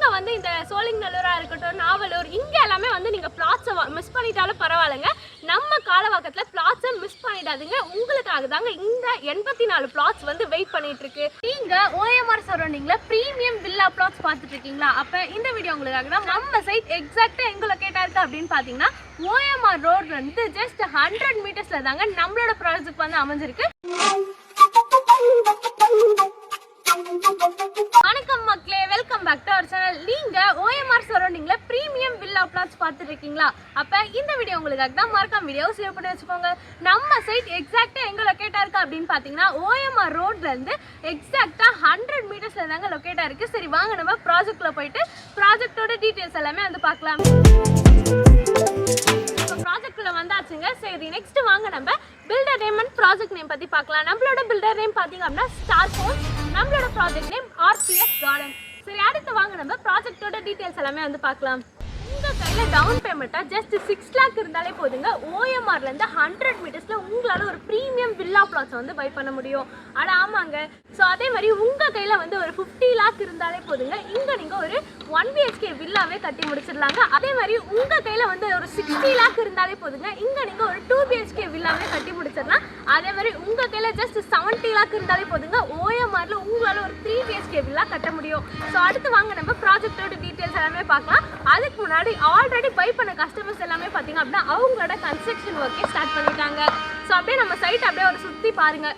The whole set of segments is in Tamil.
நீங்கள் வந்து இந்த சோழிங்கநல்லூராக இருக்கட்டும், நாவலூர், இங்கே எல்லாமே வந்து நீங்கள் பிளாட்ஸை மிஸ் பண்ணிட்டாலும் பரவாயில்லைங்க. நம்ம காலவாக்கத்தில் பிளாட்ஸை மிஸ் பண்ணிடாதுங்க. உங்களுக்காக தாங்க இந்த 84 பிளாட்ஸ் வந்து வெயிட் பண்ணிட்டு இருக்கு. நீங்கள் OMR சரௌண்டிங்கில் ப்ரீமியம் வில்லா பிளாட்ஸ் பார்த்துட்டு இருக்கீங்களா? அப்போ இந்த வீடியோ உங்களுக்காக தான். நம்ம சைட் எக்ஸாக்டாக எங்கே லொக்கேட்டாக இருக்குது அப்படின்னு பார்த்தீங்கன்னா OMR ரோட்ல இருந்து ஜஸ்ட் 100 மீட்டர்ஸ்ல தாங்க நம்மளோட ப்ராஜெக்ட் வந்து அமைஞ்சிருக்கு. வணக்கம் மக்களே, welcome back to our channel. நீங்க OMR சரௌண்டிங்ல பிரீமியம் வில்லா பிளாட்ஸ் பார்த்துட்டு இருக்கீங்களா? அப்ப இந்த வீடியோ உங்களுக்காக தான். மறக்காம வீடியோ சேவ் பண்ணி வச்சுக்கோங்க. நம்ம சைட் எக்ஸாக்டா எங்க லொக்கேட்டா இருக்கு அப்படின்னு பாத்தீங்கன்னா OMR ரோட்ல இருந்து எக்ஸாக்டா 100 மீட்டர்ஸ்ல தாங்க லொக்கேட்டா இருக்கு. சரி வாங்க நம்ம ப்ராஜெக்ட்ல போயிட்டு ப்ராஜெக்டோட டீடைல்ஸ் எல்லாமே வந்து பார்க்கலாம். ப்ராஜெக்ட்ல வந்தாச்சுங்க. சரி நெக்ஸ்ட் வாங்க நம்ம builder name and project name பத்தி பார்க்கலாம். நம்மளோட பில்டர் நேம் பாத்தீங்க அப்படின்னா ஸ்டார் ஹோம்ஸ், நம்மளோட ப்ராஜெக்ட் நேம் RPS கார்டன். சரி அடுத்து வாங்க நம்ம ப்ராஜெக்டோட டீடைல்ஸ் எல்லாமே வந்து பார்க்கலாம். உங்க கையில டவுன் பேமெண்ட்டா ஜஸ்ட் 6 லாக் இருந்தாலே போதுங்க. OMRல இருந்து 100 மீட்டர்ஸ்ல உங்களால ஒரு பிரீமியம் வில்லா பிளாட்ஸ் வந்து பை பண்ண முடியும். அட ஆமாங்க. ஸோ அதே மாதிரி உங்க கையில வந்து ஒரு 50 லாக் இருந்தாலே போதுங்க. இங்க நீங்க ஒரு 1 BHK வில்லாவே கட்டி முடிச்சிடலாங்க. அதே மாதிரி உங்க கையில வந்து ஒரு 60 லாக் இருந்தாலே போதுங்க. இங்க நீங்க ஒரு 2 BHK வில்லாவே கட்டி முடிச்சிடலாம். அதே மாதிரி உங்க கையில ஜஸ்ட் 70 லாக் இருந்தாலே போதுங்க. OMRல உங்களால ஒரு 3 BHK வில்லா கட்ட முடியும். ஸோ அடுத்து வாங்க நம்ம ப்ராஜெக்டோட டீடைல்ஸ் எல்லாமே பார்க்கலாம். அதுக்கு முன்னாடி ஆல்ரெடி பை பண்ண கஸ்டமர்ஸ் எல்லாமே பார்த்தீங்க அப்படின்னா அவங்களோட கன்ஸ்ட்ரக்ஷன் ஒர்க்கே ஸ்டார்ட் பண்ணிட்டாங்க. ஸோ அப்படியே நம்ம சைட் அப்படியே ஒரு சுற்றி பாருங்க.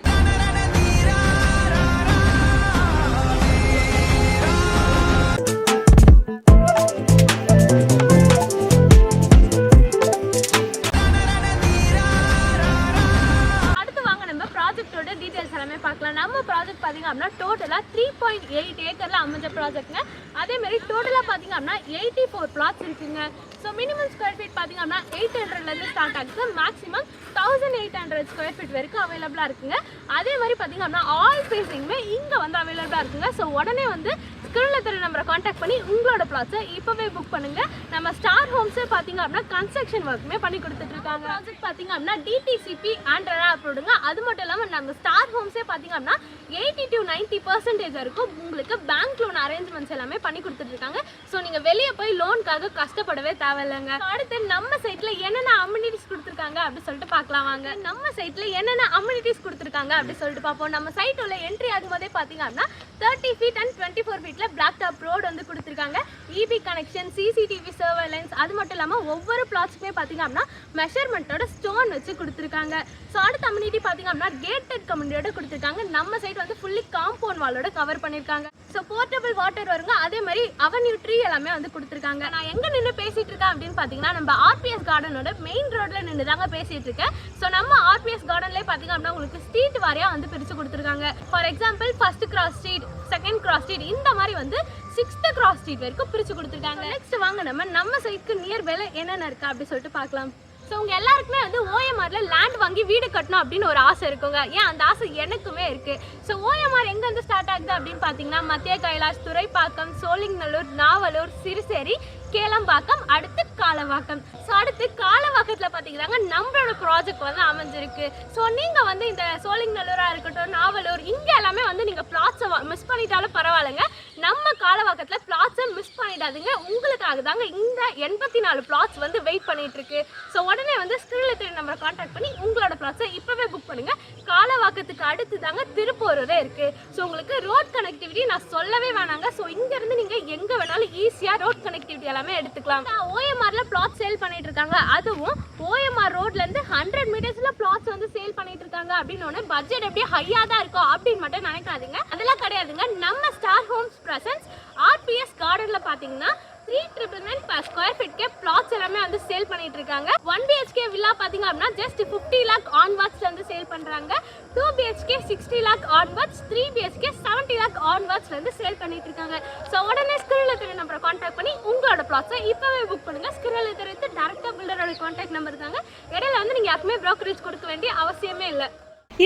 நம்ம ப்ராஜெக்ட் பார்த்தீங்க அப்படின்னா டோட்டலாக 3.8 ஏக்கரில் அமைஞ்ச ப்ராஜெக்ட்ங்க. அதே மாதிரி டோட்டலாக பார்த்தீங்க அப்படின்னா 84 பிளாட்ஸ் இருக்குங்க. ஸோ மினிமம் ஸ்கொயர் ஃபீட் பார்த்தீங்க அப்படின்னா 800லேருந்து ஸ்டார்ட் ஆகுது. மேக்ஸிமம் 1800 ஸ்கொயர் ஃபீட் வரைக்கும் அவைலபிளாக இருக்குங்க. அதே மாதிரி பார்த்தீங்க அப்படின்னா ஆல் ஃபேஸிங்குமே இங்கே வந்து அவைலபிளாக இருக்குங்க. ஸோ உடனே வந்து ஸ்க்ரீனில் தெரிய நம்பரை காண்டாக்ட் பண்ணி உங்களோட பிளாட்ஸை இப்போவே புக் பண்ணுங்க. நம்ம ஸ்டார் ஹோம்ஸே பார்த்தீங்க அப்படின்னா கன்ஸ்ட்ரக்ஷன் ஒர்க்குமே பண்ணி கொடுத்துட்ருக்காங்க. ப்ராஜெக்ட் பார்த்தீங்க அப்படின்னா DTCP அண்ட் ரெரா அப்ரூவ்டுங்க. அது மட்டும் இல்லாமல் நம்ம ஸ்டார் ஹோம்ஸே பார்த்தீங்க அப்படின்னா 80 to 90% வரைக்கும் உங்களுக்கு பேங்க் லோன் அரேஞ்ச்மெண்ட்ஸ் எல்லாமே பண்ணி கொடுத்துட்ருக்காங்க. ஸோ நீங்கள் வெளியே போய் லோனுக்காக கஷ்டப்படவே தேவையில்லைங்க. அடுத்து நம்ம சைட்டில் என்னென்ன அம்யூனிட்டிஸ் கொடுத்துருக்காங்க அப்படின்னு சொல்லிட்டு பார்க்கலாம் வாங்க. நம்ம சைட்டில் என்னென்ன அம்யூனிட்டிஸ் கொடுத்துருக்காங்க அப்படின்னு சொல்லிட்டு பார்ப்போம். நம்ம சைட் உள்ள என்ட்ரி ஆகும்போதே பார்த்தீங்க அப்படின்னா 30 ஃபீட் அண்ட் 24 ஃபீட்டில் பிளாக் டாப் ரோடு வந்து கொடுத்துருக்காங்க. EB கனெக்ஷன், CCTV சர்வேலன்ஸ், அது மட்டும் இல்லாமல் ஒவ்வொரு பிளாட்ஸுக்குமே பார்த்தீங்க அப்படின்னா மெஷர்மெண்ட்டோட ஸ்டோன் வச்சு கொடுத்துருக்காங்க. ஸோ அடுத்த கம்யூனிட்டி பார்த்தீங்க அப்படின்னா கேட்டட் கம்யூனிட்டியோட கொடுத்துருக்காங்க. நம்ம சைட் வந்து ஃபுல்லி காம்பவுண்ட் வாலோட கவர் பண்ணியிருக்காங்க. ஸோ போர்ட்டபிள் வாட்டர் வருங்க. அதே மாதிரி அவென்யூ ட்ரீ எல்லாமே வந்து கொடுத்துருக்காங்க. நான் எங்கே நின்று பேசிட்டு இருக்கேன் அப்படின்னு பார்த்தீங்கன்னா நம்ம RPS கார்டனோட மெயின் ரோட்ல நின்று தாங்க பேசிட்டு இருக்கேன். ஸோ நம்ம RPS கார்டன்லேயே பார்த்தீங்க அப்படின்னா உங்களுக்கு ஸ்ட்ரீட் வாரியாக வந்து பிரித்து கொடுத்துருக்காங்க. For example first cross street, second cross street, இந்த மாதிரி வந்து 6th கிராஸ் ஸ்ட்ரீட் வரைக்கும் பிரித்து கொடுத்துருக்காங்க. நெக்ஸ்ட் வாங்க நம்ம சைட்க்கு நியர்பைல என்னென்ன இருக்கு அப்படி சொல்லிட்டு பார்க்கலாம். ஸோ உங்கள் எல்லாருக்குமே வந்து OMRல லேண்ட் வாங்கி வீடு கட்டணும் அப்படின்னு ஒரு ஆசை இருக்குங்க. ஏன் அந்த ஆசை எனக்குமே இருக்குது. ஸோ OMR எங்கேருந்து ஸ்டார்ட் ஆகுது அப்படின்னு பார்த்தீங்கன்னா மத்திய கைலாஷ், துறைப்பாக்கம், சோழிங்கநல்லூர், நாவலூர், சிறுசேரி, கேளம்பாக்கம், அடுத்து காலவாக்கம். ஸோ அடுத்து காலவாக்கத்தில் பார்த்தீங்கன்னா நம்மளோட ப்ராஜெக்ட் வந்து அமைஞ்சிருக்கு. ஸோ நீங்கள் வந்து இந்த சோழிங்கநல்லூராக இருக்கட்டும், நாவலூர், இங்கே எல்லாமே வந்து நீங்கள் பிளாட்ஸை மிஸ் பண்ணிட்டாலும் பரவாயில்லைங்க. நம்ம காலவாக்கத்தில் பிளாட்ஸை மிஸ் பண்ணிடாதுங்க. உங்களுக்காக தாங்க இந்த 84 பிளாட்ஸ் வந்து வெயிட் பண்ணிட்டு இருக்கு. ஸோ உடனே வந்து ஸ்க்ரீனில் தெரிய நம்பரை காண்டாக்ட் பண்ணி உங்களோட பிளாட்ஸை இப்போவே புக் பண்ணுங்க. காலவாக்கத்துக்கு அடுத்து தாங்க திருப்பூரே இருக்கு. ஸோ உங்களுக்கு ரோட் கனெக்டிவிட்டி நான் சொல்லவே வேணாங்க. ஸோ இங்கேருந்து நீங்கள் எங்கே வேணாலும் ஈஸியாக ரோட் கனெக்டிவிட்டி எல்லாமே எடுத்துக்கலாம். OMRல பிளாட் சேல் பண்ணிட்டு இருக்காங்க. அதுவும் OMR ரோட்ல இருந்து 100 மீட்டர்ஸ்ல பிளாட்ஸ் வந்து சேல் பண்ணிட்டு இருக்காங்க அப்படின்னு பட்ஜெட் எப்படி ஹையா தான் இருக்கும் அப்படின்னு மட்டும் நினைக்காதீங்க. அதெல்லாம் கிடையாதுங்க. நம்ம ஸ்டார் ஹோம்ஸ் பிரசன்ஸ் RPS கார்டன்ல பாத்தீங்கன்னா 3,999 per square feet के plots எல்லாமே வந்து சேல் பண்ணிட்டு இருக்காங்க. 1 BHK வில்லா பாத்தீங்க அப்படினா just 50 lakh onwards வந்து சேல் பண்றாங்க. 2 BHK 60 lakh onwards, 3 BHK 70 lakh onwards வந்து சேல் பண்ணிட்டு இருக்காங்க. சோ உடனே ஸ்கிரீன்ல தெரிய நம்பரை கான்டாக்ட் பண்ணி உங்களோட plots-ஐ இப்பவே புக் பண்ணுங்க. ஸ்கிரீன்ல தெரியது டைரக்டா பில்டரோட கான்டாக்ட் நம்பர் இருக்காங்க. இடையில வந்து நீங்க யாருக்குமே brokerage கொடுக்க வேண்டிய அவசியமே இல்லை.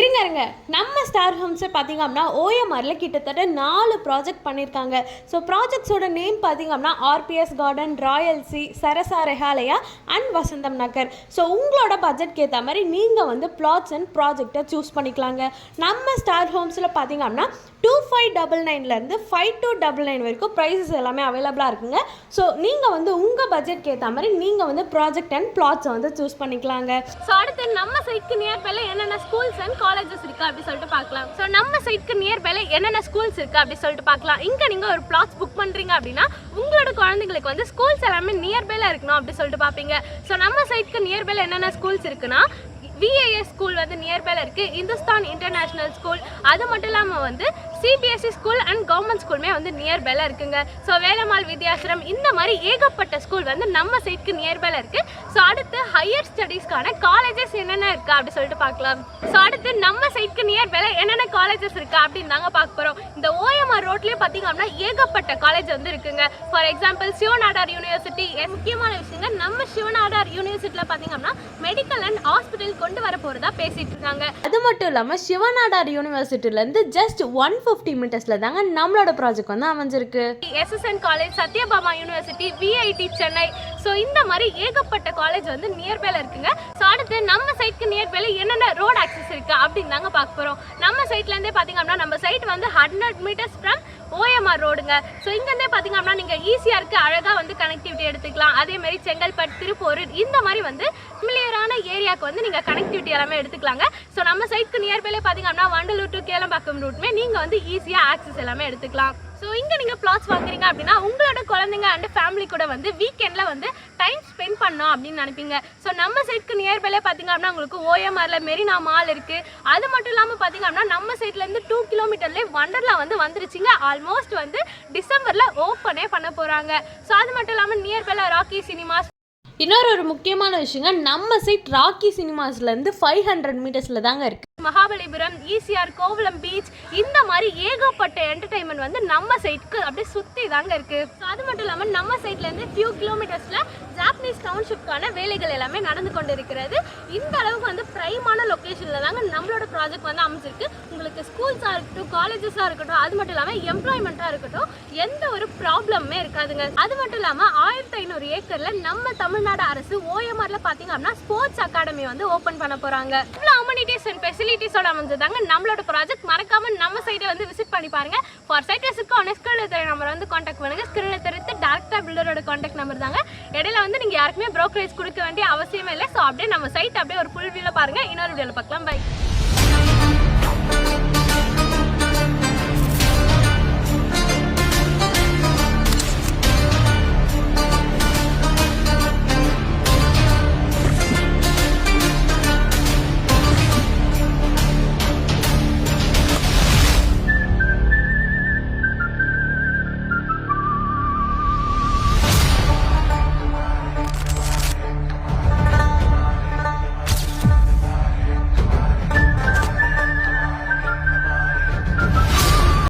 இருங்க நம்ம ஸ்டார் ஹோம்ஸை பார்த்தீங்க அப்படின்னா OMRல கிட்டத்தட்ட 4 ப்ராஜெக்ட் பண்ணியிருக்காங்க. ஸோ ப்ராஜெக்ட்ஸோட நேம் பார்த்தீங்க அப்படின்னா RPS கார்டன், ராயல்சி, சரசா ரெஹாலயா அண்ட் வசந்தம் நகர். ஸோ உங்களோட பட்ஜெட்க்கு ஏற்ற மாதிரி நீங்கள் வந்து பிளாட்ஸ் அண்ட் ப்ராஜெக்டை சூஸ் பண்ணிக்கலாங்க. நம்ம ஸ்டார் ஹோம்ஸில் பார்த்தீங்க அப்படின்னா 2599 5299 வரைக்கும் ப்ரைஸஸ் எல்லாமே அவைலபிளாக இருக்குங்க. ஸோ நீங்கள் வந்து உங்கள் பட்ஜெட்க்கு ஏற்ற மாதிரி நீங்கள் வந்து ப்ராஜெக்ட் அண்ட் பிளாட்ஸை வந்து சூஸ் பண்ணிக்கலாங்க. ஸோ அடுத்து நம்ம சைட்க்கு நியர்பைல என்னென்ன ஸ்கூல்ஸ் அண்ட் காலேஜஸ் இருக்குது அப்படி சொல்லிட்டு பார்க்கலாம். ஸோ நம்ம சைட்க்கு நியர்பைல என்னென்ன ஸ்கூல்ஸ் இருக்குது அப்படி சொல்லிட்டு பார்க்கலாம். இங்கே நீங்கள் ஒரு பிளாட்ஸ் புக் பண்ணுறீங்க அப்படின்னா உங்களோட குழந்தைங்களுக்கு வந்து ஸ்கூல்ஸ் எல்லாமே நியர்பைல இருக்கணும் அப்படி சொல்லிட்டு பார்ப்பீங்க. ஸோ நம்ம சைட்க்கு நியர்பைல என்னென்ன ஸ்கூல்ஸ் இருக்குன்னா VIS ஸ்கூல் வந்து நியர்பைல இருக்குது, இந்துஸ்தான் இன்டர்நேஷ்னல் ஸ்கூல், அது மட்டும் இல்லாமல் வந்து CBSE ஸ்கூல் அண்ட் கவர்மெண்ட் ஸ்கூலுமே வந்து நியர்பைல இருக்குங்க. ஸோ வேலம்மாள் வித்யாசிரம் இந்த மாதிரி ஏகப்பட்ட ஸ்கூல் வந்து நம்ம சைட்க்கு நியர்பைல இருக்குது. ஸோ அடுத்து ஹையர் ஸ்டடீஸ்க்கான காலேஜஸ் என்னென்ன இருக்குது அப்படி சொல்லிட்டு பார்க்கலாம். ஸோ அடுத்து நம்ம சைட்க்கு நியர்பைல என்னென்ன காலேஜஸ் இருக்குது அப்படின்னு தாங்க பார்க்க போகிறோம். இந்த OMR ரோட்லேயே பார்த்தீங்க அப்படின்னா ஏகப்பட்ட காலேஜ் வந்து இருக்குங்க. For example Shiv Nadar university. முக்கியமான விஷயங்க, நம்ம சிவநாடார் யூனிவர்சிட்டியில் பார்த்தீங்க அப்படின்னா மெடிக்கல் அண்ட் ஹாஸ்பிட்டல் கொண்டு வர போகிறதா பேசிட்டு இருக்காங்க. அது மட்டும் இல்லாமல் சிவநாடார் யூனிவர்சிட்டிலேருந்து ஜஸ்ட் 150 மீட்டர்ஸில் தாங்க நம்மளோட ப்ராஜெக்ட் வந்து அமைஞ்சிருக்கு. SSN college, Sathyabama university, VIT Chennai. So இந்த மாதிரி ஏகப்பட்ட காலேஜ் வந்து நியர்பைல இருக்குங்க. ஸோ அடுத்து நம்ம சைட்க்கு நியர்பைல என்னென்ன ரோட் ஆக்சஸ் இருக்குது அப்படின்னு தாங்க பார்க்க போகிறோம். நம்ம சைட்லேருந்தே பார்த்தீங்க அப்படின்னா நம்ம சைட் வந்து 100 மீட்டர்ஸ் ஃப்ரம் OMR ரோடுங்க. ஸோ இங்கேருந்தே பார்த்தீங்க அப்படின்னா நீங்கள் ஈஸியாக இருக்குது, அழகாக வந்து கனெக்டிவிட்டி எடுத்துக்கலாம். அதேமாதிரி செங்கல்பட்டு, திருப்பூர் இந்த மாதிரி வந்து ஃபெமிலியரான ஏரியாவுக்கு வந்து நீங்கள் கனெக்டிவிட்டி எல்லாமே எடுத்துக்கலாங்க. ஸோ நம்ம சைட்க்கு நியர்பைலே பார்த்தீங்க அப்படின்னா வண்டலூர் டு கேளம்பாக்கம் ரூட்மே நீங்கள் வந்து ஈஸியாக ஆக்சஸ் எல்லாமே எடுத்துக்கலாம். ஸோ இங்கே நீங்கள் பிளாட்ஸ் வாங்குறீங்க அப்படின்னா உங்களோட குழந்தைங்க அண்ட் ஃபேமிலி கூட வந்து வீக்கெண்டில் வந்து டைம் ஸ்பெண்ட் பண்ணோம் அப்படின்னு நினைப்பீங்க. ஸோ நம்ம சைட்க்கு நியர்பைலே பார்த்தீங்க அப்படின்னா உங்களுக்கு OMRல மெரினா மால் இருக்குது. அது மட்டும் இல்லாமல் பார்த்தீங்க அப்படின்னா நம்ம சைட்லேருந்து 2 கிலோமீட்டர்லேயே வண்டர்லா வந்து வந்துருச்சுங்க. ஆல்மோஸ்ட் வந்து டிசம்பரில் ஓப்பனே பண்ண போகிறாங்க. ஸோ அது மட்டும் இல்லாமல் நியர்பைல ராக்கி சினிமாஸ். இன்னொரு முக்கியமான விஷயங்க, நம்ம சைட் ராக்கி சினிமாஸ்லேருந்து 500 மீட்டர்ஸில் தாங்க இருக்குது. மகாபலிபுரம், ECR, கோவளம் பீச் இந்த மாதிரி ஏகப்பட்ட என்டர்டைன்மெண்ட் வந்து நம்ம சைட்க்கு அப்படியே சுற்றி தாங்க இருக்குது. ஸோ அது மட்டும் இல்லாமல் நம்ம சைட்லேருந்து ஃபியூ கிலோமீட்டர்ஸில் ஜாப்பனீஸ் டவுன்ஷிப்கான வேலைகள் எல்லாமே நடந்து கொண்டு இருக்கிறது. இந்த அளவுக்கு வந்து ப்ரைமான லொக்கேஷனில் தாங்க நம்மளோட ப்ராஜெக்ட் வந்து அமைச்சிருக்கு. உங்களுக்கு ஸ்கூல்ஸாக இருக்கட்டும், காலேஜஸாக இருக்கட்டும், அது மட்டும் இல்லாமல் எம்ப்ளாய்மெண்ட்டாக இருக்கட்டும், எந்த ஒரு ப்ராப்ளமே இருக்காதுங்க. அது மட்டும் இல்லாமல் 1500 ஏக்கரில் நம்ம தமிழ்நாடு அரசு OMRல பார்த்தீங்க அப்படின்னா ஸ்போர்ட்ஸ் அகாடமி வந்து ஓப்பன் பண்ண போகிறாங்க. இவ்வளோ அம்யூனிட்டிஸ் அண்ட் ஃபெசிலிட்டிஸோட அமைஞ்சதாங்க நம்மளோட ப்ராஜெக்ட். மறக்காமல் நம்ம சைடை வந்து விசிட் பண்ணி பாருங்க. ஃபார் சைட்டர்ஸுக்கு ஸ்கிரீனில் தெரிய நம்பர் வந்து காண்டாக்ட் பண்ணுங்கள். ஸ்கிரீனில் தெரிவித்து டேரக்டாக பில்டரோட காண்டாக்ட் நம்பர் தாங்க. இடையில வந்து நீங்கள் யாருக்குமே ப்ரோக்கரேஜ் கொடுக்க வேண்டிய அவசியமே இல்லை. ஸோ அப்படியே நம்ம சைட் அப்படியே ஒரு ஃபுல் வியூவில் பாருங்கள். இன்னொரு வீடியோவில் பார்க்கலாம். பை.